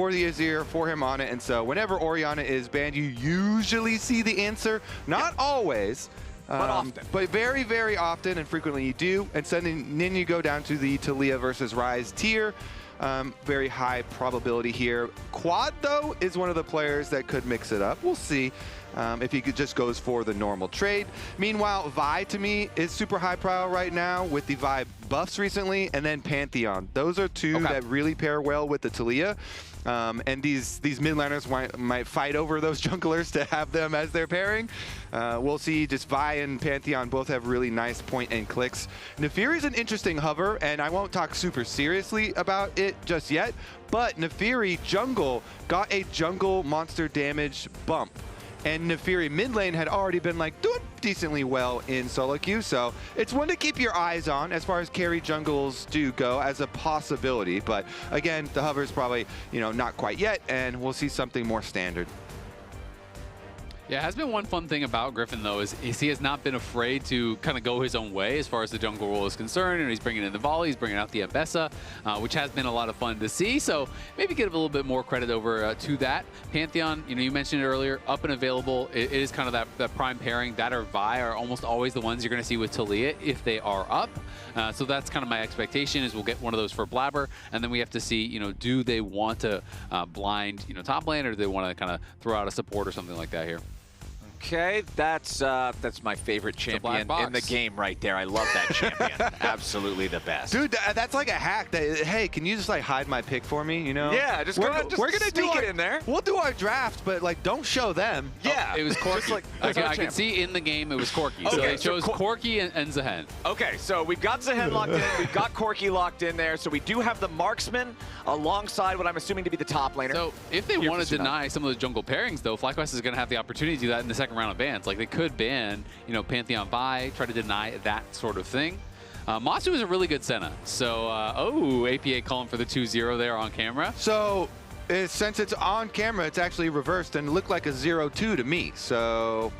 for the Azir, for him on it, and so whenever Orianna is banned, you usually see the answer. Not always. But often. But very, very often and frequently you do. And so then you go down to the Taliyah versus Ryze tier. Very high probability here. Quad, though, is one of the players that could mix it up. We'll see if he just goes for the normal trade. Meanwhile, Vi, to me, is super high prio right now with the Vi buffs recently, and then Pantheon. Those are two that really pair well with the Taliyah. And these mid laners might fight over those junglers to have them as their pairing. We'll see. Just Vi and Pantheon both have really nice point and clicks. Naafiri is an interesting hover, and I won't talk super seriously about it just yet, but Naafiri jungle got a jungle monster damage bump. And Naafiri mid lane had already been like doing decently well in solo queue, so it's one to keep your eyes on as far as carry jungles do go as a possibility. But again, the hover's probably, you know, not quite yet, and we'll see something more standard. Yeah, it has been one fun thing about Gryffinn, though, is he has not been afraid to kind of go his own way as far as the jungle role is concerned, and he's bringing in the volley, he's bringing out the Mbessa, which has been a lot of fun to see, so maybe give a little bit more credit over to that. Pantheon, you know, you mentioned it earlier, up and available. It is kind of that prime pairing. That or Vi are almost always the ones you're going to see with Taliyah if they are up. So that's kind of my expectation, is we'll get one of those for Blaber, and then we have to see, you know, do they want to blind, you know, top lane, or do they want to kind of throw out a support or something like that here? Okay, that's my favorite champion in the game right there. I love that champion. Absolutely the best. Dude, that's like a hack. That, hey, can you just like hide my pick for me? You know? Yeah, just we're gonna sneak it in there. We'll do our draft, but like don't show them. Yeah, it was Corki. I can see in the game it was Corki. Okay, so they chose Corki and Zaahen. Okay, so we've got Zaahen locked in. We've got Corki locked in there. So we do have the marksman alongside what I'm assuming to be the top laner. So if they want to deny some of those jungle pairings, though, FlyQuest is going to have the opportunity to do that in the second round of bans. Like, they could ban, you know, Pantheon Vi, try to deny that sort of thing. Massu is a really good Senna. So, APA calling for the 2-0 there on camera. So, since it's on camera, it's actually reversed and looked like a 0-2 to me. So,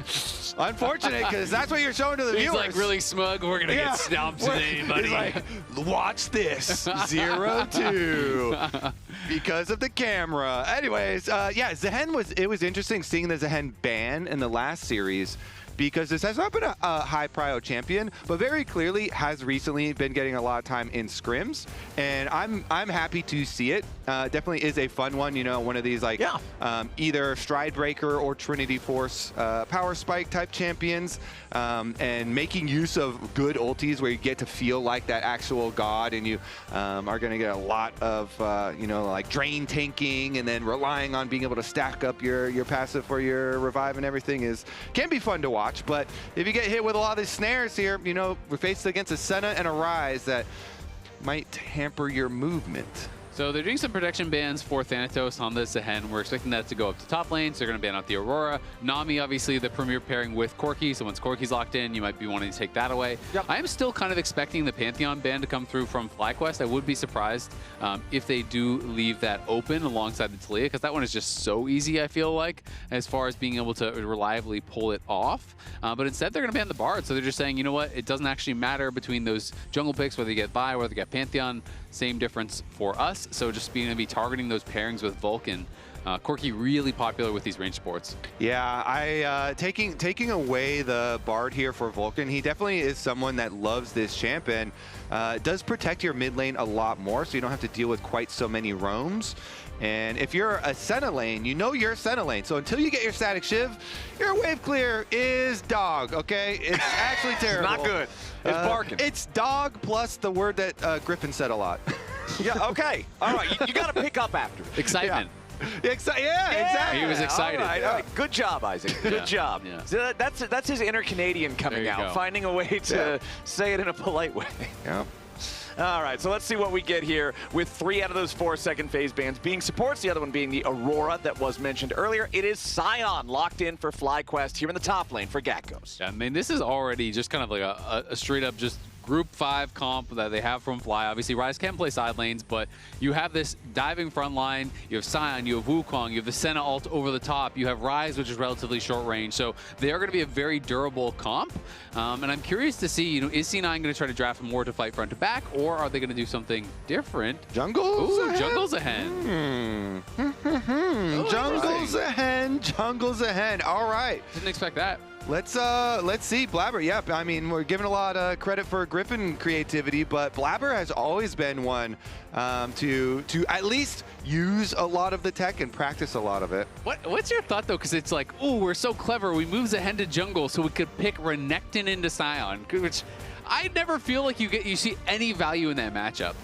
unfortunate, because that's what you're showing to the viewers. He's like really smug. We're going to get stomped today, buddy. He's like, watch this, 0-2. Because of the camera. Anyways, yeah, Zaahen it was interesting seeing the Zaahen ban in the last series, because this has not been a high prio champion, but very clearly has recently been getting a lot of time in scrims, and I'm happy to see it. Definitely is a fun one, you know, one of these like either Stride Breaker or Trinity Force Power Spike type champions, and making use of good ultis where you get to feel like that actual god, and you are going to get a lot of you know, like drain tanking, and then relying on being able to stack up your passive for your revive and everything can be fun to watch. But if you get hit with a lot of these snares here, you know, we're faced against a Senna and a Ryze that might hamper your movement. So they're doing some protection bans for Thanatos on the Zaahen. We're expecting that to go up to top lane, so they're going to ban out the Aurora. Nami, obviously, the premier pairing with Corki, so once Corki's locked in, you might be wanting to take that away. Yep. I am still kind of expecting the Pantheon ban to come through from FlyQuest. I would be surprised if they do leave that open alongside the Taliyah, because that one is just so easy, I feel like, as far as being able to reliably pull it off. But instead, they're going to ban the Bard, so they're just saying, you know what, it doesn't actually matter between those jungle picks, whether you get Vi, whether you get Pantheon, same difference for us. So just being to be targeting those pairings with Vulcan. Corki really popular with these range sports. Yeah, taking away the Bard here for Vulcan, he definitely is someone that loves this champ, and does protect your mid lane a lot more, so you don't have to deal with quite so many roams. And if you're a Senna lane, you know you're a Senna lane. So until you get your static shiv, your wave clear is dog, okay? It's actually terrible. It's not good. It's barking. It's dog plus the word that Gryffinn said a lot. Yeah, okay. All right, you got to pick up after. Excitement. Yeah, exactly. He was excited. All right. Good job, Isaac. Good job. Yeah. So that's his inner Canadian coming out, finding a way to say it in a polite way. Yeah. All right, so let's see what we get here with 3 out of those 4 second phase bans being supports, the other one being the Aurora that was mentioned earlier. It is Sion locked in for FlyQuest here in the top lane for Gakgos. Yeah, I mean, this is already just kind of like a straight up just Group 5 comp that they have from Fly. Obviously, Ryze can play side lanes, but you have this diving front line. You have Sion, you have Wukong, you have the Senna ult over the top. You have Ryze, which is relatively short range. So they are going to be a very durable comp. And I'm curious to see, you know, is C9 going to try to draft more to fight front to back, or are they going to do something different? Jungle's Ooh, ahead? Jungle's ahead. jungle Zaahen. All right. Didn't expect that. Let's see. Blaber, yep. I mean, we're giving a lot of credit for Gryffinn creativity, but Blaber has always been one to at least use a lot of the tech and practice a lot of it. What's your thought, though? Because it's like, oh, we're so clever. We moved Zaahen to jungle so we could pick Renekton into Sion, which I never feel like you see any value in that matchup.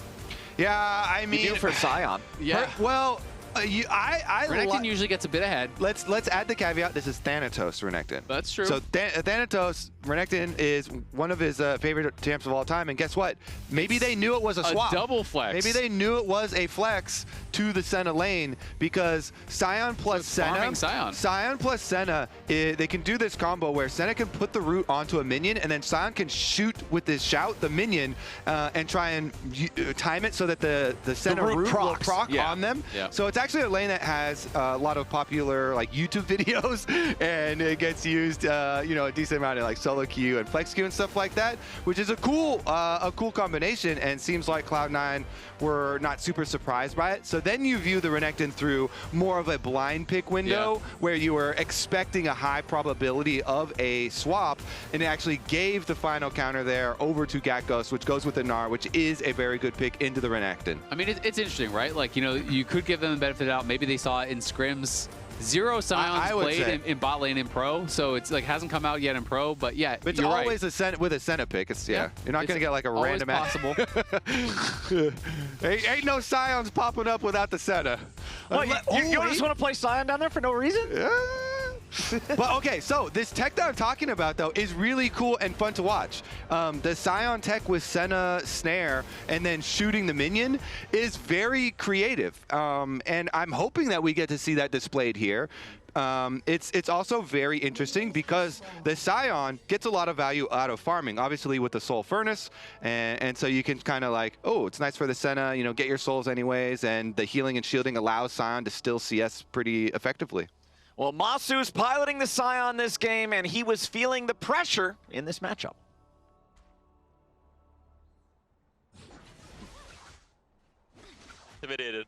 Yeah, I mean... You do for Sion. Yeah. Well... Renekton usually gets a bit ahead. Let's add the caveat. This is Thanatos Renekton. That's true. So Thanatos Renekton is one of his favorite champs of all time. And guess what? Maybe they knew it was a swap. A double flex. Maybe they knew it was a flex to the Senna lane because Sion plus Senna. Sion plus Senna, they can do this combo where Senna can put the root onto a minion and then Sion can shoot with his shout the minion and try and time it so that the Senna root will proc on them. Yeah. So it's actually a lane that has a lot of popular like YouTube videos, and it gets used, you know, a decent amount of like solo queue and flex queue and stuff like that, which is a cool combination, and seems like Cloud9 were not super surprised by it. So then you view the Renekton through more of a blind pick window where you were expecting a high probability of a swap, and it actually gave the final counter there over to Gakgos, which goes with the Gnar, which is a very good pick into the Renekton. I mean, it's interesting, right? Like, you know, you could give them the benefit of the doubt. Maybe they saw it in scrims. Zero Sions played in bot lane in pro, so it's like hasn't come out yet in pro, but yeah, it's always right. With a Senna pick. It's you're not gonna get like a random possible. ain't no Sions popping up without the Senna. What, you just want to play Sion down there for no reason? Yeah. But okay, so this tech that I'm talking about though is really cool and fun to watch. The Sion tech with Senna snare and then shooting the minion is very creative, and I'm hoping that we get to see that displayed here. It's also very interesting because the Sion gets a lot of value out of farming, obviously with the Soul Furnace, and so you can kind of like, oh, it's nice for the Senna, you know, get your souls anyways, and the healing and shielding allows Sion to still CS pretty effectively. Well, Massu's piloting the Sion this game, and he was feeling the pressure in this matchup. Intimidated.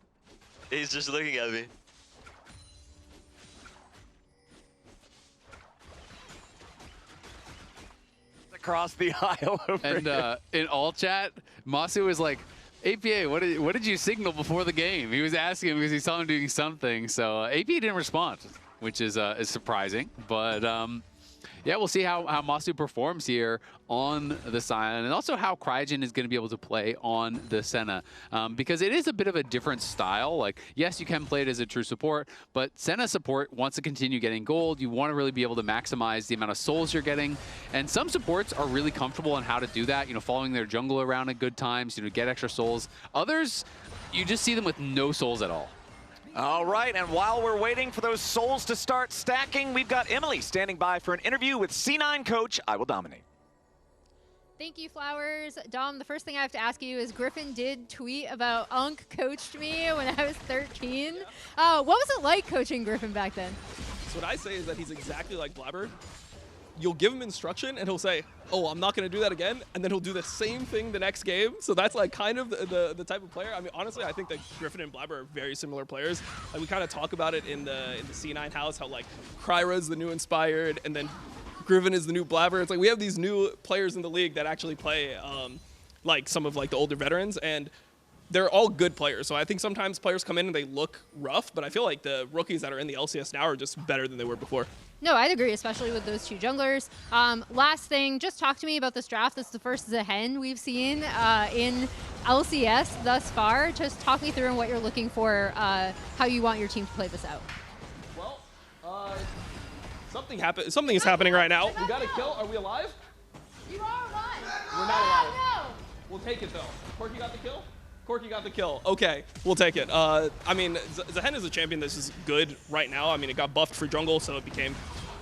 He's just looking at me. Across the aisle over and in all chat, Massu was like, APA, what did you signal before the game? He was asking because he saw him doing something, so APA didn't respond, which is surprising. But yeah, we'll see how Massu performs here on the Sion, and also how Cryogen is going to be able to play on the Senna, because it is a bit of a different style. Like, yes, you can play it as a true support, but Senna support wants to continue getting gold. You want to really be able to maximize the amount of souls you're getting, and some supports are really comfortable on how to do that, you know, following their jungle around at good times, you know, get extra souls. Others, you just see them with no souls at all. All right, and while we're waiting for those souls to start stacking, we've got Emily standing by for an interview with C9 coach I Will Dominate. Thank you, Flowers. Dom, the first thing I have to ask you is Gryffinn did tweet about Unk coached me when I was 13. What was it like coaching Gryffinn back then? So what I say is that he's exactly like Blaber. You'll give him instruction and he'll say, oh, I'm not going to do that again. And then he'll do the same thing the next game. So that's like kind of the type of player. I mean, honestly, I think that Gryffinn and Blaber are very similar players. Like, we kind of talk about it in the C9 house, how like Cryra is the new Inspired and then Gryffinn is the new Blaber. It's like we have these new players in the league that actually play like some of like the older veterans, and they're all good players. So I think sometimes players come in and they look rough, but I feel like the rookies that are in the LCS now are just better than they were before. No, I'd agree, especially with those two junglers. Last thing, just talk to me about this draft. This is the first Zaahen we've seen in LCS thus far. Just talk me through what you're looking for, how you want your team to play this out. Well, something is happening right now. We got a kill. Are we alive? You are alive. We're not alive. No. We'll take it, though. Corki got the kill? Corki got the kill. Okay, we'll take it. I mean, Zaahen is a champion that's just good right now. I mean, it got buffed for jungle, so it became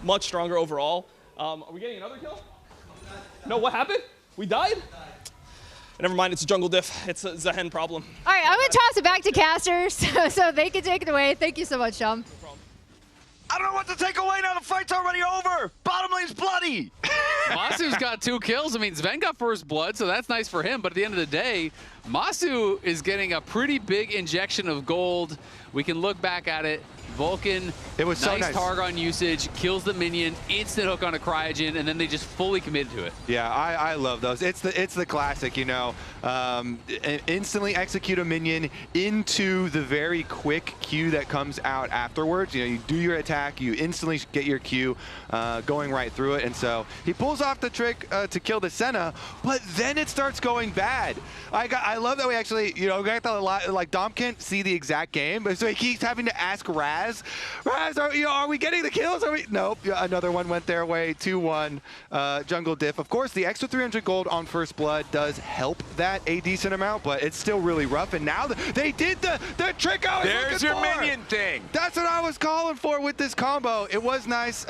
much stronger overall. Are we getting another kill? No, what happened? We died? Never mind, it's a jungle diff. It's a Zaahen problem. All right, I'm going to toss it back to casters so they can take it away. Thank you so much, Dom. I don't know what to take away now. The fight's already over. Bottom lane's bloody. Massu's got 2 kills. I mean, Zven got first blood, so that's nice for him. But at the end of the day, Massu is getting a pretty big injection of gold. We can look back at it. Vulcan, it was nice so nice. Targon usage, kills the minion, instant hook on a Cryogen, and then they just fully committed to it. Yeah, I love those. It's the classic, you know. Instantly execute a minion into the very quick Q that comes out afterwards. You know, you do your attack, you instantly get your Q going right through it, and so he pulls off the trick to kill the Senna, but then it starts going bad. I love that we actually, you know, like Dom can't see the exact game, so he keeps having to ask Raz, are we getting the kills? Nope. Yeah, another one went their way. 2-1 jungle diff. Of course, the extra 300 gold on First Blood does help that a decent amount, but it's still really rough. And now they did the trick I was looking for. There's your minion thing. That's what I was calling for with this combo. It was nice.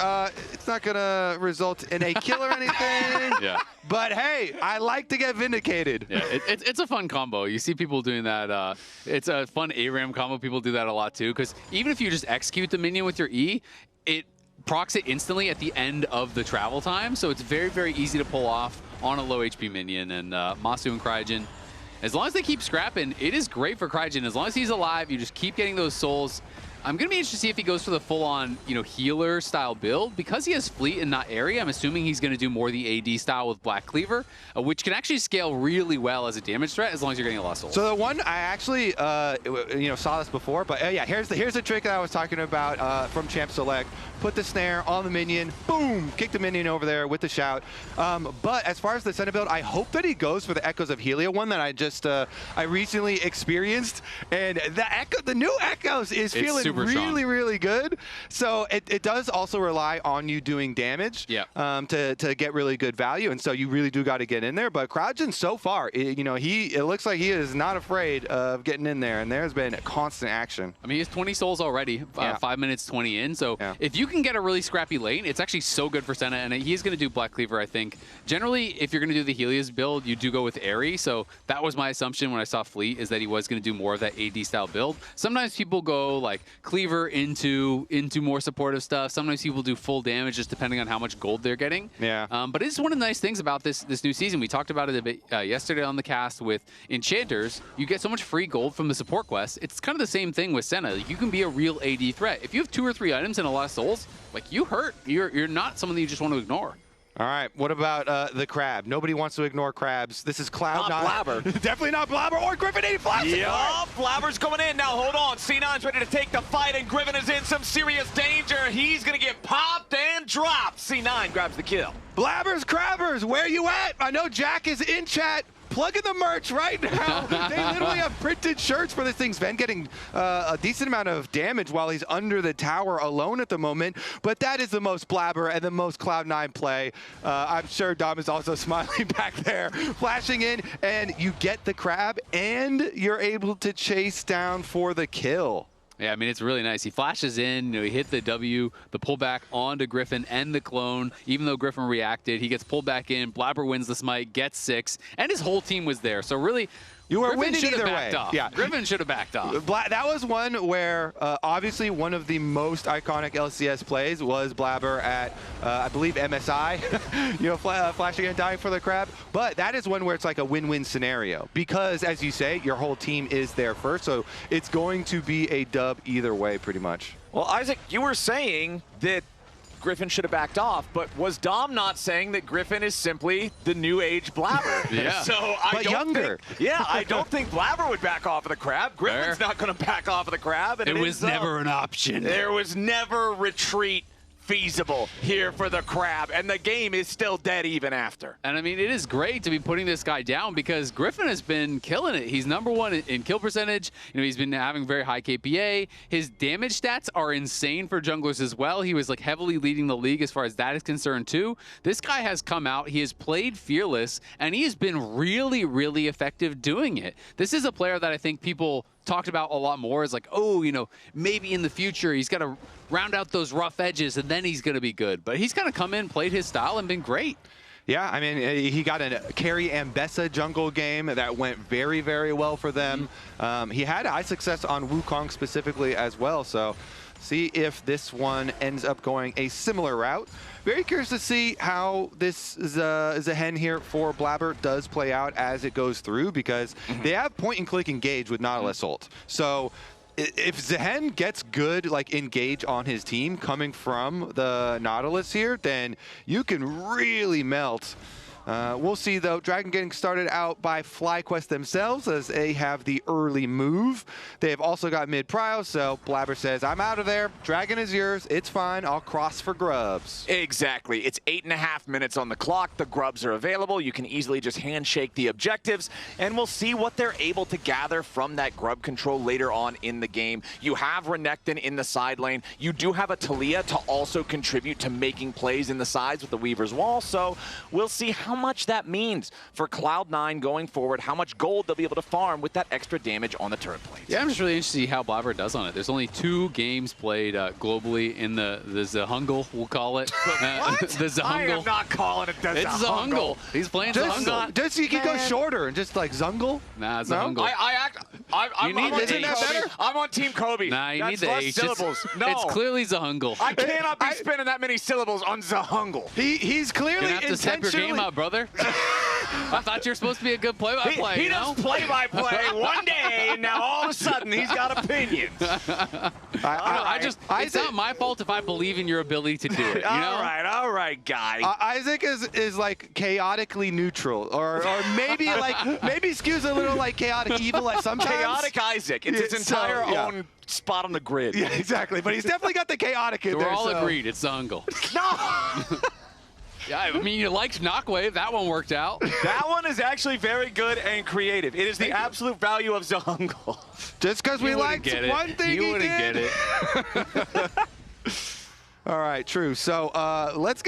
It's not going to result in a kill or anything. Yeah. But hey, I like to get vindicated. Yeah, it's a fun combo. You see people doing that. It's a fun ARAM combo. People do that a lot too, because even if you just execute the minion with your E, it procs it instantly at the end of the travel time. So it's very, very easy to pull off on a low HP minion. And Massu and Cryogen, as long as they keep scrapping, it is great for Cryogen. As long as he's alive, you just keep getting those souls. I'm going to be interested to see if he goes for the full-on, you know, healer-style build. Because he has Fleet and not Area, I'm assuming he's going to do more the AD style with Black Cleaver, which can actually scale really well as a damage threat as long as you're getting a lot of souls. So the one I actually, you know, saw this before, but yeah, here's the trick that I was talking about from Champ Select. Put the snare on the minion, boom, kick the minion over there with the shout. But as far as the Senna build, I hope that he goes for the Echoes of Helia one that I just I recently experienced, and the new Echoes is feeling really good. So it does also rely on you doing damage to get really good value, and so you really do got to get in there. But Cryogen so far, you know, it looks like he is not afraid of getting in there, and there's been constant action. I mean, he has 20 souls already, 5 minutes 20 in. So if you can get a really scrappy lane, it's actually so good for Senna, and he's going to do Black Cleaver, I think. Generally, if you're going to do the Helios build, you do go with Airy, so that was my assumption when I saw Fleet, is that he was going to do more of that AD style build. Sometimes people go like Cleaver into more supportive stuff. Sometimes people do full damage, just depending on how much gold they're getting. Yeah. But it's one of the nice things about this new season. We talked about it a bit yesterday on the cast with Enchanters. You get so much free gold from the support quest. It's kind of the same thing with Senna. You can be a real AD threat. If you have 2 or 3 items and a lot of souls, like, you hurt. You're not someone that you just want to ignore. All right, what about the Crab? Nobody wants to ignore Crabs. This is Cloud9. Not Blaber. Definitely not Blaber or Gryffinn 8 flash. Yup, Blaber's coming in. Now, hold on. C9's ready to take the fight, and Gryffinn is in some serious danger. He's going to get popped and dropped. C9 grabs the kill. Blabbers, Crabbers, where you at? I know Jack is in chat. Plug in the merch right now. They literally have printed shirts for this thing. Zven getting a decent amount of damage while he's under the tower alone at the moment. But that is the most Blaber and the most Cloud9 play. I'm sure Dom is also smiling back there, flashing in, and you get the Crab, and you're able to chase down for the kill. Yeah, I mean, it's really nice. He flashes in, you know, he hit the W, the pullback onto Gryffinn and the clone. Even though Gryffinn reacted, he gets pulled back in. Blaber wins the smite, gets 6, and his whole team was there. So really, you were Gryffinn winning either way. off. Yeah, Gryffinn should have backed off. That was one where obviously one of the most iconic LCS plays was Blaber at I believe MSI, you know, flashing and dying for the Crab. But that is one where it's like a win-win scenario because, as you say, your whole team is there first, so it's going to be a dub either way, pretty much. Well, Isaac, you were saying that Gryffinn should have backed off, but was Dom not saying that Gryffinn is simply the new age Blaber? Yeah. So I don't think Blaber would back off of the Crab. Griffin's not going to back off of the Crab. And it was never an option. There was never retreat feasible here for the Crab, and the game is still dead even after. And I mean, it is great to be putting this guy down because Gryffinn has been killing it. He's #1 in kill percentage. You know, he's been having very high KPA. His damage stats are insane for junglers as well. He was like heavily leading the league as far as that is concerned too. This guy has come out, he has played fearless, and he has been really, really effective doing it. This is a player that I think people talked about a lot more, is like, oh, you know, maybe in the future he's got to round out those rough edges and then he's going to be good. But he's kind of come in, played his style, and been great. Yeah, I mean, he got a carry Ambessa jungle game that went very, very well for them. He had high success on Wukong specifically as well, so see if this one ends up going a similar route. Very curious to see how this Zaahen here for Blaber does play out as it goes through, because they have point-and-click engage with Nautilus ult. So if Zaahen gets good engage on his team coming from the Nautilus here, then you can really melt. We'll see, though. Dragon getting started out by FlyQuest themselves as they have the early move. They've also got mid-prio, so Blaber says, I'm out of there. Dragon is yours. It's fine. I'll cross for grubs. Exactly. It's 8.5 minutes on the clock. The grubs are available. You can easily just handshake the objectives, and we'll see what they're able to gather from that grub control later on in the game. You have Renekton in the side lane. You do have a Taliyah to also contribute to making plays in the sides with the Weaver's Wall, so we'll see how much that means for Cloud9 going forward, how much gold they'll be able to farm with that extra damage on the turret plates. Yeah, I'm just really interested to see how Blaber does on it. There's only 2 games played globally in the Zahungle, we'll call it. What? The Zahungle. I am not calling it the It's Zahungle. He's playing Zahungle. Just you can go shorter and just Zungle? Nah, Zahungle. I'm need on the Team H. Kobe. I'm on Team Kobe. Nah, you That's need the less H. syllables. No. It's clearly Zahungle. I cannot be spinning that many syllables on Zahungle. He's clearly You're gonna have to step your game up, brother. I thought you were supposed to be a good play-by-play, He does play-by-play one day, and now all of a sudden he's got opinions. It's not my fault if I believe in your ability to do it, you know? All right, guy. Isaac is chaotically neutral, or maybe maybe skews a little chaotic evil at sometimes. Chaotic Isaac. It's his entire own spot on the grid. Yeah, exactly. But he's definitely got the chaotic in there. We're all agreed. It's Zahungle. No! Yeah, I mean, you liked Knockwave. That one worked out. That one is actually very good and creative. It is the absolute value of Zahungle. Just because we liked one thing you he wouldn't did. get it. All right, true. So let's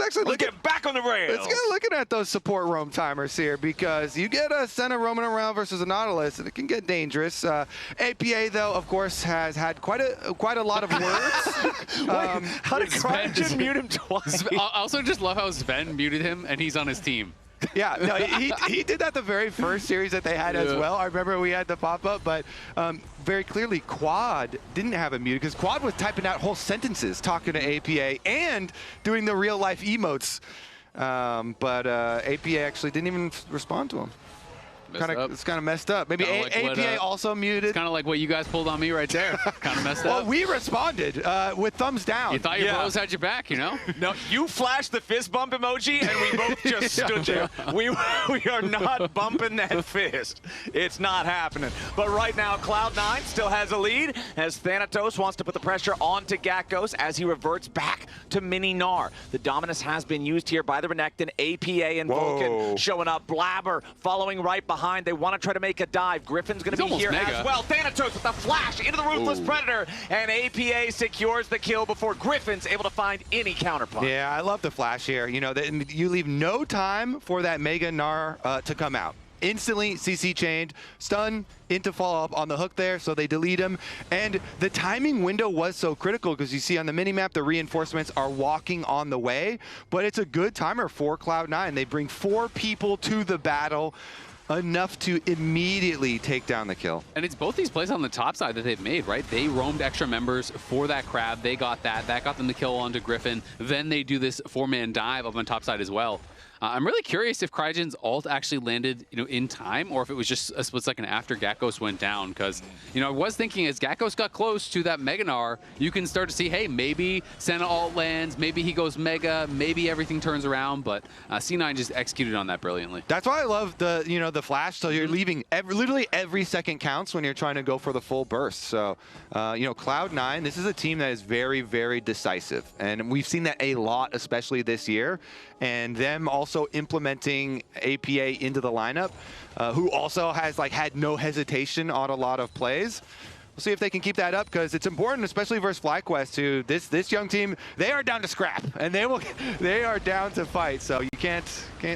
actually get back on the rails. Let's get looking at those support roam timers here, because you get a Senna roaming around versus a Nautilus, and it can get dangerous. APA, though, of course, has had quite a lot of words. How did Cryogen mute him twice? I also just love how Zven muted him, and he's on his team. Yeah, no, he did that the very first series that they had as well. I remember we had the pop-up, but very clearly Quad didn't have a mute, because Quad was typing out whole sentences talking to APA and doing the real-life emotes. But APA actually didn't even respond to him. It's kind of messed up. Maybe APA also muted. It's kind of like what you guys pulled on me right there. Kind of messed up. Well, we responded with thumbs down. You thought your bros had your back, you know? No, you flashed the fist bump emoji, and we both just stood there. We are not bumping that fist. It's not happening. But right now, Cloud9 still has a lead, as Thanatos wants to put the pressure onto Gakgos as he reverts back to mini Gnar. The dominance has been used here by the Renekton, APA, and Vulcan showing up. Blaber following right behind. They want to try to make a dive. Griffin's going to be here as well. Thanatos with the flash into the Ruthless Predator, and APA secures the kill before Griffin's able to find any counterpunch. Yeah, I love the flash here. You know, you leave no time for that Mega Gnar to come out. Instantly CC chained, stun into follow-up on the hook there, so they delete him. And the timing window was so critical, because you see on the minimap the reinforcements are walking on the way, but it's a good timer for Cloud9. They bring 4 people to the battle, enough to immediately take down the kill. And it's both these plays on the top side that they've made, right? They roamed extra members for that crab. They got that. That got them the kill onto Gryffinn. Then they do this 4-man dive up on top side as well. I'm really curious if Cryogen's ult actually landed, in time, or if it was just a split second after Gakgos went down. Because, I was thinking as Gakgos got close to that Mega Gnar, you can start to see, hey, maybe Senna ult lands, maybe he goes Mega, maybe everything turns around. But C9 just executed on that brilliantly. That's why I love the, the flash. So you're leaving literally every second counts when you're trying to go for the full burst. So, Cloud9, this is a team that is very, very decisive, and we've seen that a lot, especially this year. And them also implementing APA into the lineup, who also has had no hesitation on a lot of plays. We'll see if they can keep that up, because it's important, especially versus FlyQuest, who this young team, they are down to scrap, and they are down to fight. So you can't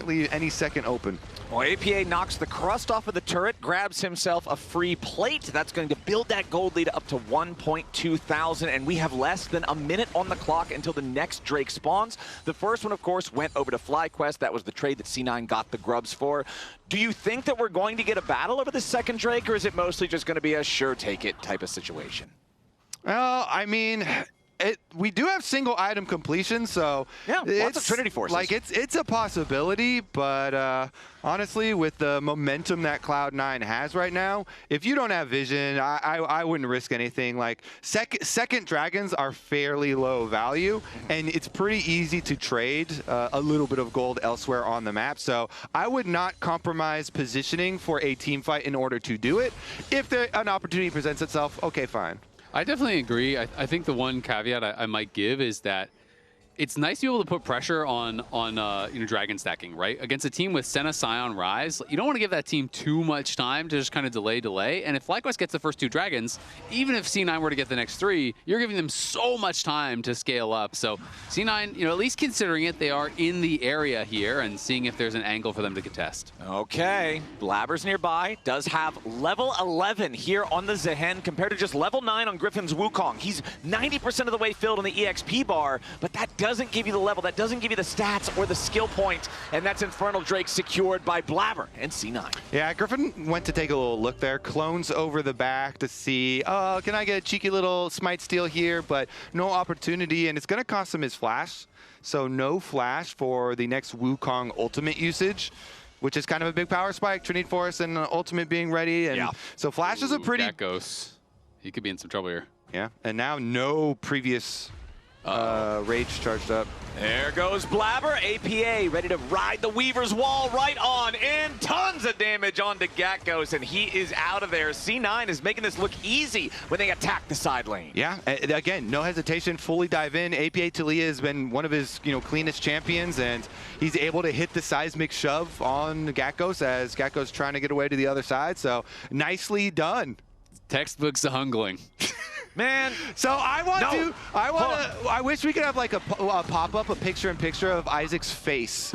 leave any second open. Well, APA knocks the crust off of the turret, grabs himself a free plate. That's going to build that gold lead up to 1.2 thousand, and we have less than a minute on the clock until the next Drake spawns. The first one, of course, went over to FlyQuest. That was the trade that C9 got the grubs for. Do you think that we're going to get a battle over the second Drake, or is it mostly just going to be a sure take it type of situation? Well, I mean, we do have single item completion, so yeah, lots of Trinity forces. Like it's a possibility, but honestly, with the momentum that Cloud9 has right now, if you don't have vision, I wouldn't risk anything. Like second dragons are fairly low value, and it's pretty easy to trade a little bit of gold elsewhere on the map. So I would not compromise positioning for a team fight in order to do it. If an opportunity presents itself, okay, fine. I definitely agree. I think the one caveat I might give is that it's nice to be able to put pressure on dragon stacking, right? Against a team with Senna, Sion, Ryze, you don't want to give that team too much time to just kind of delay. And if FlyQuest gets the first 2 dragons, even if C9 were to get the next 3, you're giving them so much time to scale up. So C9, at least considering it, they are in the area here and seeing if there's an angle for them to contest. Okay, Blaber's nearby, does have level 11 here on the Zaahen compared to just level 9 on Gryffinn's Wukong. He's 90% of the way filled on the EXP bar, but that doesn't give you the level, that doesn't give you the stats or the skill point, and that's Infernal Drake secured by Blaber and C9. Yeah, Gryffinn went to take a little look there, clones over the back to see, oh, can I get a cheeky little smite steal here, but no opportunity, and it's going to cost him his flash, so no flash for the next Wukong ultimate usage, which is kind of a big power spike, Trinity Force and ultimate being ready, and so flash is a pretty... Gakgos. He could be in some trouble here. Yeah, and now no previous... Rage charged up. There goes Blaber. APA ready to ride the Weaver's wall right on in. Tons of damage onto Gakgos, and he is out of there. C9 is making this look easy when they attack the side lane. Yeah, again, no hesitation, fully dive in. APA Taliyah has been one of his cleanest champions, and he's able to hit the seismic shove on Gakgos as Gakgos trying to get away to the other side. So nicely done. Textbook Zahungling. Man, so I wish we could have like a pop-up, a picture-in-picture of Isaac's face.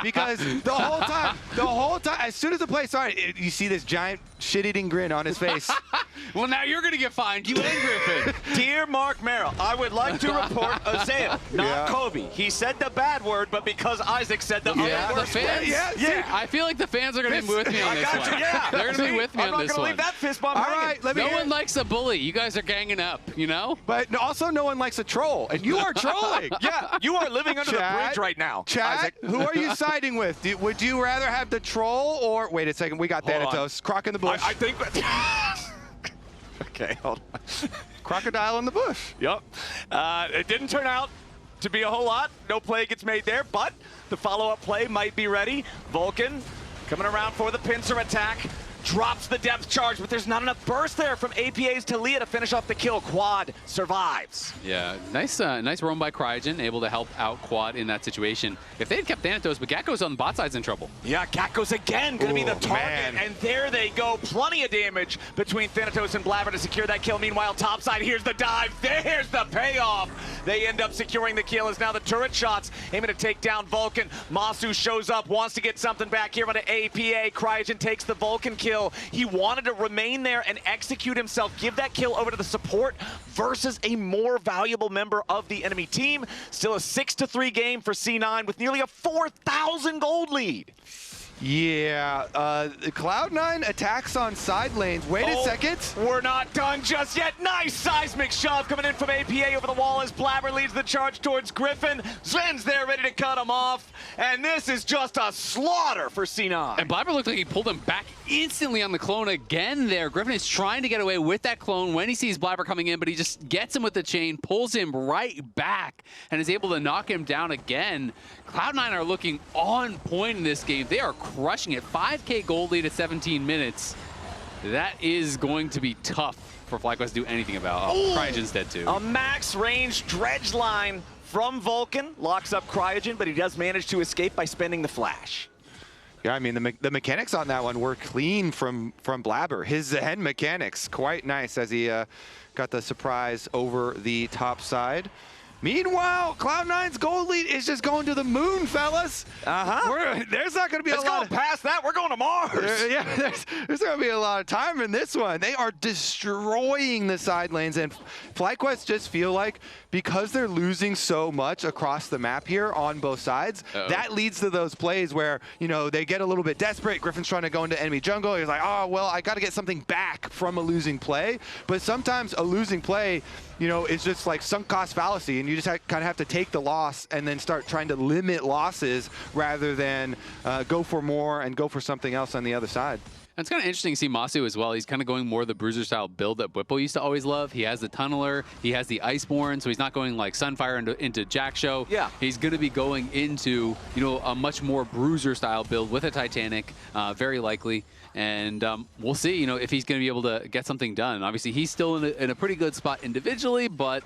Because the whole time, as soon as the play started, you see this giant shit-eating grin on his face. Well, now you're going to get fined, you and Gryffinn. Dear Mark Merrill, I would like to report Zaahen, not Kobe. He said the bad word, but because Isaac said the other word. The fans, I feel like the fans are going to be with me on this one. They're going to be with me on this one. I'm not going to leave that fist bump hanging. No one likes a bully. You guys are ganging up, But also no one likes a troll, and you are trolling. Yeah, you are living under the bridge right now. Chat, who are you siding with? Would you rather have the troll or... Wait a second, we got Thanatos. Croc in the bush. I think... Okay, hold on. Crocodile in the bush. Yep. It didn't turn out to be a whole lot. No play gets made there, but the follow-up play might be ready. Vulcan coming around for the pincer attack. Drops the depth charge, but there's not enough burst there from APA's Taliyah to finish off the kill. Quad survives. Yeah, nice roam by Cryogen, able to help out Quad in that situation. If they had kept Thanatos, but Gakgos on the bot side's in trouble. Yeah, Gakgos again going to be the target, and there they go. Plenty of damage between Thanatos and Blaber to secure that kill. Meanwhile, topside, here's the dive. There's the payoff. They end up securing the kill as now the turret shots aiming to take down Vulcan. Massu shows up, wants to get something back here on the APA. Cryogen takes the Vulcan kill. He wanted to remain there and execute himself, give that kill over to the support versus a more valuable member of the enemy team. Still a 6-3 game for C9 with nearly a 4,000 gold lead. Yeah, Cloud9 attacks on side lanes. Wait a second. We're not done just yet. Nice seismic shove coming in from APA over the wall as Blaber leads the charge towards Gryffinn. Zven's there ready to cut him off. And this is just a slaughter for C9. And Blaber looked like he pulled him back instantly on the clone again there. Gryffinn is trying to get away with that clone when he sees Blaber coming in, but he just gets him with the chain, pulls him right back, and is able to knock him down again. Cloud9 are looking on point in this game. They are crushing it. 5K gold lead at 17 minutes. That is going to be tough for FlyQuest to do anything about. Oh, Cryogen's dead too. A max range dredge line from Vulcan. Locks up Cryogen, but he does manage to escape by spending the flash. Yeah, I mean, the mechanics on that one were clean from Blaber. His Zaahen mechanics, quite nice as he got the surprise over the top side. Meanwhile, Cloud9's gold lead is just going to the moon, fellas. There's not going to be a lot. Past that, we're going to Mars. There's going to be a lot of time in this one. They are destroying the side lanes, and FlyQuest just feel like because they're losing so much across the map here on both sides, that leads to those plays where, you know, they get a little bit desperate. Griffin's trying to go into enemy jungle. He's like, oh, well, I got to get something back from a losing play. But sometimes a losing play, you know, is just like sunk cost fallacy, and you just kind of have to take the loss and then start trying to limit losses rather than go for more and go for something else on the other side. And it's kind of interesting to see Massu as well. He's kind of going more the bruiser style build that Whipple used to always love. He has the Tunneler, he has the Iceborne, so he's not going like Sunfire into Jack Show. Yeah. He's going to be going into, you know, a much more bruiser style build with a Titanic, very likely. And we'll see, you know, if he's going to be able to get something done. Obviously, he's still in a pretty good spot individually, but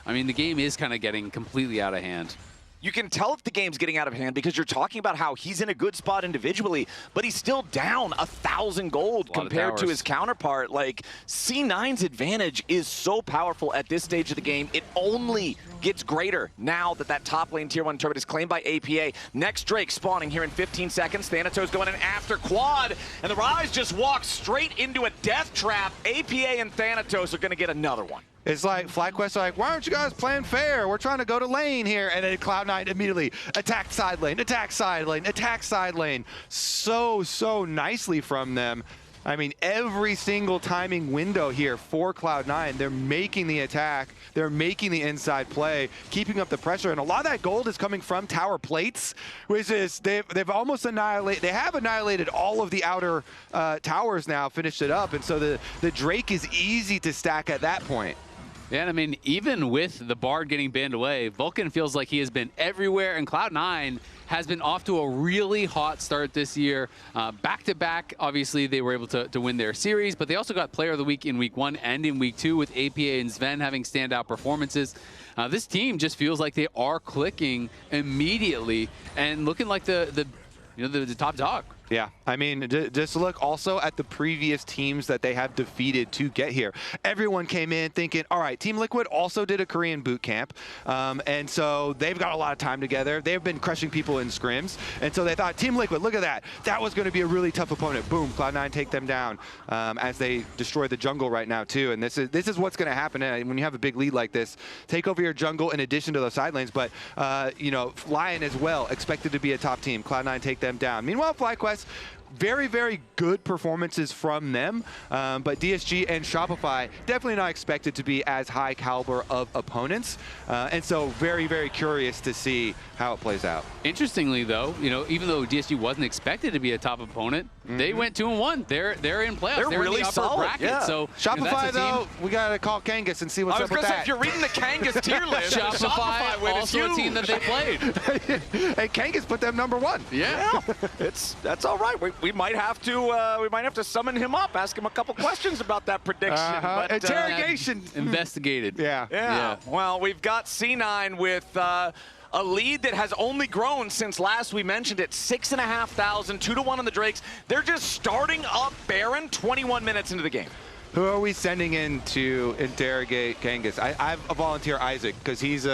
I mean, the game is kind of getting completely out of hand. You can tell if the game's getting out of hand because you're talking about how he's in a good spot individually, but he's still down 1,000 gold compared to his counterpart. Like, C9's advantage is so powerful at this stage of the game. It only gets greater now that that top lane tier 1 turret is claimed by APA. Next Drake spawning here in 15 seconds. Thanatos going in after Quad, and the Ryze just walks straight into a death trap. APA and Thanatos are going to get another one. It's like FlyQuest are like, why aren't you guys playing fair? We're trying to go to lane here. And then Cloud9 immediately attack side lane, attack side lane, attack side lane. So nicely from them. I mean, every single timing window here for Cloud9, they're making the attack, they're making the inside play, keeping up the pressure, and a lot of that gold is coming from tower plates, which is, they've almost annihilated, they have annihilated all of the outer towers now, finished it up, and so the Drake is easy to stack at that point. Yeah, and I mean, even with the Bard getting banned away, Vulcan feels like he has been everywhere, and Cloud9 has been off to a really hot start this year. Back-to-back, obviously, they were able to win their series, but they also got Player of the Week in Week 1 and in Week 2 with APA and Zven having standout performances. This team just feels like they are clicking immediately and looking like the top dog. Yeah, I mean, just look also at the previous teams that they have defeated to get here. Everyone came in thinking, all right, Team Liquid also did a Korean boot camp, and so they've got a lot of time together. They've been crushing people in scrims, and so they thought, Team Liquid, look at that. That was going to be a really tough opponent. Boom, Cloud9 take them down as they destroy the jungle right now, too. And this is what's going to happen when you have a big lead like this. Take over your jungle in addition to the side lanes, but, you know, Lion as well, expected to be a top team. Cloud9 take them down. Meanwhile, FlyQuest, very good performances from them, but DSG and Shopify definitely not expected to be as high caliber of opponents, and so very curious to see how it plays out. Interestingly, though, you know, even though DSG wasn't expected to be a top opponent, they went 2-1. They're in playoffs. They're really in the upper solid, bracket. yeah. So Shopify, though, we gotta call Kangas and see what's up with that. Say, if you're reading the Kangas tier list, Shopify win also is a team that they played. Hey, Kangas put them #1. Yeah. That's all right. We might have to summon him up, ask him a couple questions about that prediction. But, interrogation investigated. Yeah. Well, we've got C9 with a lead that has only grown since last we mentioned it. 6,500, 2-1 on the Drakes. They're just starting up Baron 21 minutes into the game. Who are we sending in to interrogate Kangas? I volunteer Isaac because he's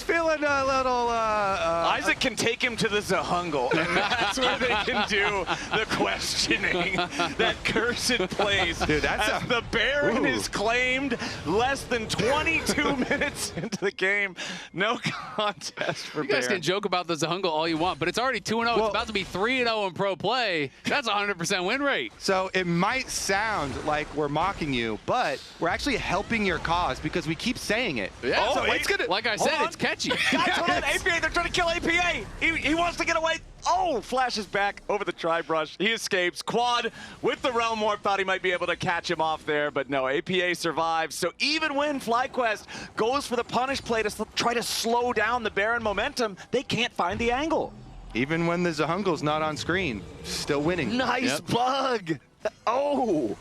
feeling a little. Isaac can take him to the Zaahen, and that's where they can do the questioning. That cursed place. Dude, the Baron is claimed less than 22 minutes into the game. No contest for Baron. You guys can joke about the Zaahen all you want, but it's already 2-0. It's about to be 3-0 in pro play. That's a 100% win rate. So it might sound like we're mocking you, but we're actually helping your cause because we keep saying it. Yeah. So it's gonna. Like I said, it's catchy. Guys, hold on. APA, they're trying to kill APA. He wants to get away. Oh, flashes back over the tri-brush. He escapes. Quad with the Realm Warp, thought he might be able to catch him off there, but no, APA survives. So even when FlyQuest goes for the punish play to try to slow down the Baron momentum, they can't find the angle. Even when the Zahungle's not on screen, still winning. Nice bug. Oh.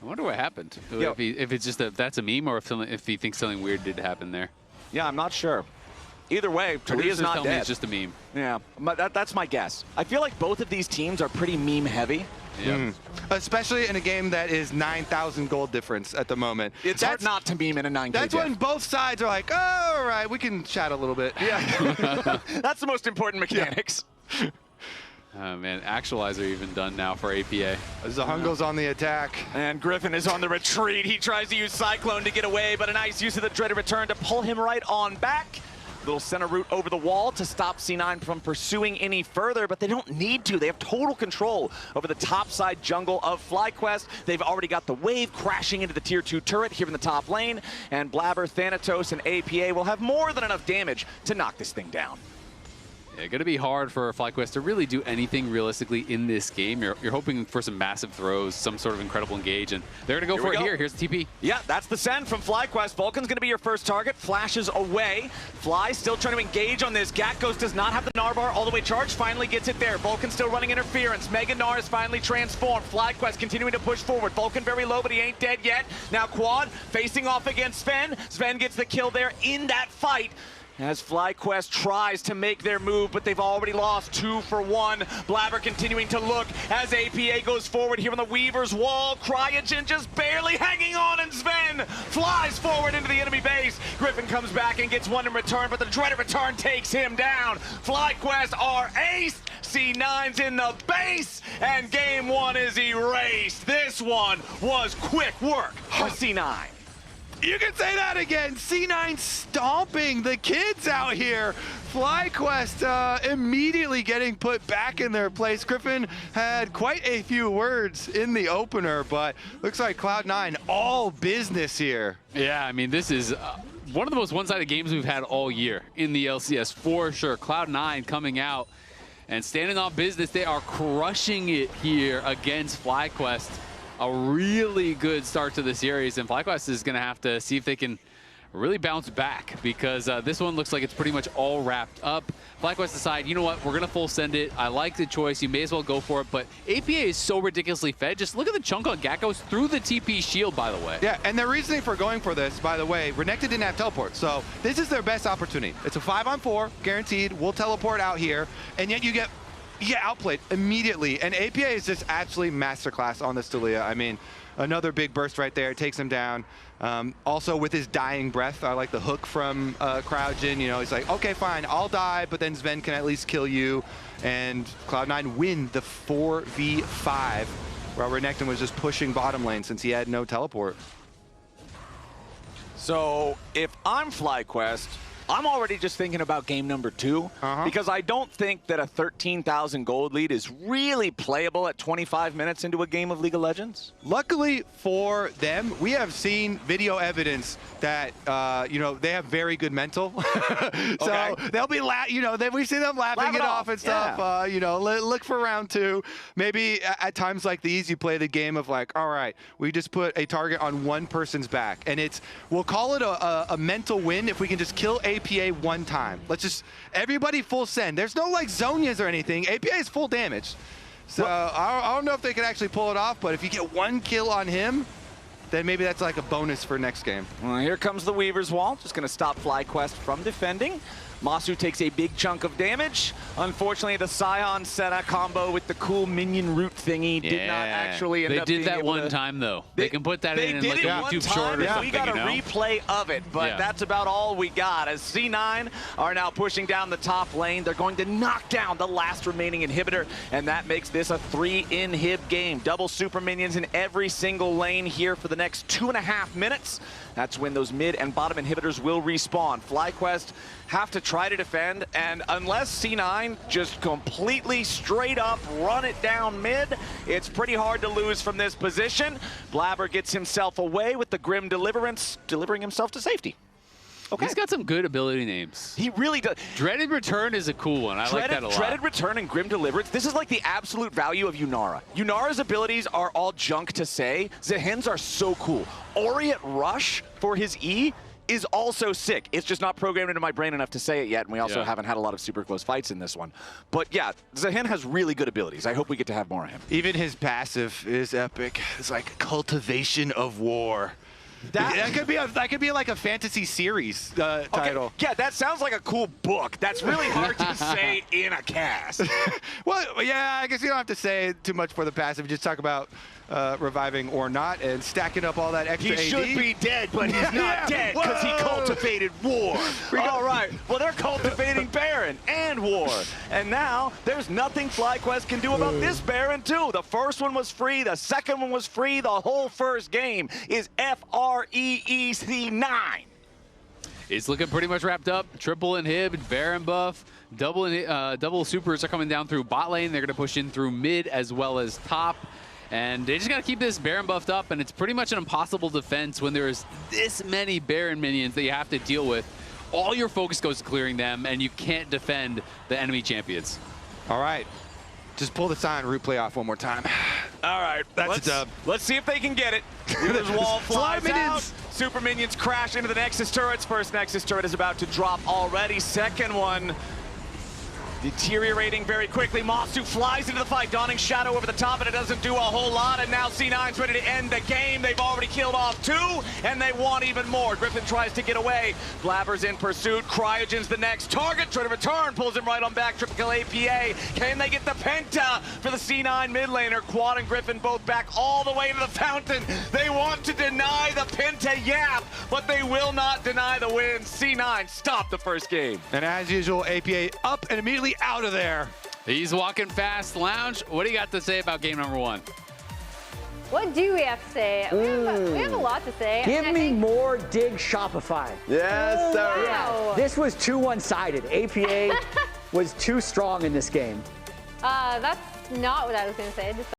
I wonder what happened. If it's just that's a meme, or if he thinks something weird did happen there. Yeah, I'm not sure. Either way, Taliyah's not dead. It's just a meme. Yeah, that's my guess. I feel like both of these teams are pretty meme heavy. Yeah. Especially in a game that is 9,000 gold difference at the moment. It's hard not to meme in a 9K. That's when both sides are like, oh, all right, we can chat a little bit. Yeah. That's the most important mechanics. Oh, man, Actualizer even done now for APA. Zaahen goes on the attack. And Gryffinn is on the retreat. He tries to use Cyclone to get away, but a nice use of the dreaded return to pull him right on back. Little center route over the wall to stop C9 from pursuing any further, but they don't need to. They have total control over the top side jungle of FlyQuest. They've already got the wave crashing into the tier 2 turret here in the top lane, and Blaber, Thanatos, and APA will have more than enough damage to knock this thing down. Yeah, going to be hard for FlyQuest to really do anything realistically in this game. You're hoping for some massive throws, some sort of incredible engage, and they're going to go for it here. Here's the TP. Yeah, that's the send from FlyQuest. Vulcan's going to be your first target. Flashes away. Fly still trying to engage on this. Gakgos does not have the Gnar bar all the way charged. Finally gets it there. Vulcan still running interference. Mega Gnar is finally transformed. FlyQuest continuing to push forward. Vulcan very low, but he ain't dead yet. Now Quad facing off against Zven. Zven gets the kill there in that fight, as FlyQuest tries to make their move, but they've already lost 2 for 1. Blaber continuing to look as APA goes forward here on the Weaver's wall. Cryogen just barely hanging on, and Zven flies forward into the enemy base. Gryffinn comes back and gets one in return, but the dreaded return takes him down. FlyQuest are aced. C9's in the base, and game 1 is erased. This one was quick work for C9. You can say that again. C9 stomping the kids out here. FlyQuest immediately getting put back in their place. Gryffinn had quite a few words in the opener, but looks like Cloud9 all business here. Yeah, I mean, this is one of the most one-sided games we've had all year in the LCS, for sure. Cloud9 coming out and standing on business. They are crushing it here against FlyQuest. A really good start to the series, and FlyQuest is going to have to see if they can really bounce back, because this one looks like it's pretty much all wrapped up. FlyQuest decide, you know what, we're going to full send it. I like the choice. You may as well go for it, but APA is so ridiculously fed. Just look at the chunk on Gakgos through the TP shield, by the way. Yeah, and their reasoning for going for this, by the way, Renekton didn't have teleport, so this is their best opportunity. It's a 5-on-4, guaranteed. We'll teleport out here, and yet you get outplayed immediately, and APA is just absolutely masterclass on this Taliyah. I mean, another big burst right there, takes him down. Also with his dying breath, I like the hook from Cryogen. You know, he's like, okay, fine, I'll die, but then Zven can at least kill you, and Cloud9 win the 4v5, while Renekton was just pushing bottom lane since he had no teleport. So if I'm FlyQuest, I'm already just thinking about game number 2, because I don't think that a 13,000 gold lead is really playable at 25 minutes into a game of League of Legends. Luckily for them, we have seen video evidence that, you know, they have very good mental. So they'll be, we see them laughing it off and stuff. Yeah. You know, look for round 2. Maybe at times like these, you play the game of like, all right, we just put a target on one person's back, and we'll call it a mental win if we can just kill APA one time. Let's just, everybody full send. There's no like Zonias or anything. APA is full damage. So I don't know if they can actually pull it off, but if you get one kill on him, then maybe that's like a bonus for next game. Well, here comes the Weaver's Wall. Just going to stop FlyQuest from defending. Massu takes a big chunk of damage. Unfortunately, the Sion Senna combo with the cool minion root thingy did not actually end up being They did that able one to, time, though. They can put that in like a YouTube time, short or something, we got a replay of it, but that's about all we got. As C9 are now pushing down the top lane, they're going to knock down the last remaining inhibitor, and that makes this a 3-inhib game. Double super minions in every single lane here for the next 2.5 minutes. That's when those mid and bottom inhibitors will respawn. FlyQuest have to try to defend, and unless C9 just completely straight up run it down mid, it's pretty hard to lose from this position. Blaber gets himself away with the Grim Deliverance, delivering himself to safety. Okay. He's got some good ability names. He really does. Dreaded Return is a cool one. I like that a lot. Dreaded Return and Grim Deliverance. This is like the absolute value of Yunara. Yunara's abilities are all junk to say. Zaahen's are so cool. Aureate Rush for his E is also sick. It's just not programmed into my brain enough to say it yet, and we also haven't had a lot of super close fights in this one. But yeah, Zaahen has really good abilities. I hope we get to have more of him. Even his passive is epic. It's like Cultivation of War. That could be like a fantasy series title. Okay. Yeah, that sounds like a cool book. That's really hard to say in a cast. Well, yeah, I guess you don't have to say too much for the passive. Just talk about reviving or not and stacking up all that extra AD. He should be dead, but he's not dead because he cultivated war. All right. Well, they're cultivating Baron and war. And now there's nothing FlyQuest can do about this Baron, too. The first one was free. The second one was free. The whole first game is FREEC9. It's looking pretty much wrapped up. Triple inhib, Baron buff, double supers are coming down through bot lane. They're going to push in through mid as well as top. And they just got to keep this Baron buffed up, and it's pretty much an impossible defense when there's this many Baron minions that you have to deal with. All your focus goes to clearing them, and you can't defend the enemy champions. All right. Just pull the Sion root play off one more time. All right, That's a dub. Let's see if they can get it. Wheeler's wall flies Fly out. minions. Super minions crash into the Nexus turrets. First Nexus turret is about to drop already. Second one deteriorating very quickly. Massu flies into the fight, donning Shadow over the top, and it doesn't do a whole lot. And now C9's ready to end the game. They've already killed off 2, and they want even more. Gryffinn tries to get away. Blaber's in pursuit. Cryogen's the next target. Trying to return, pulls him right on back. Typical APA. Can they get the Penta for the C9 mid laner? Quad and Gryffinn both back all the way to the fountain. They want to deny the Penta Yap, but they will not deny the win. C9 stop the first game. And as usual, APA up and immediately out of there. He's walking fast. Lounge, what do you got to say about game number 1? What do we have to say? We have a lot to say. Give me more Dig Shopify. Yes, sir. Wow. This was too one-sided. APA was too strong in this game. That's not what I was going to say. Just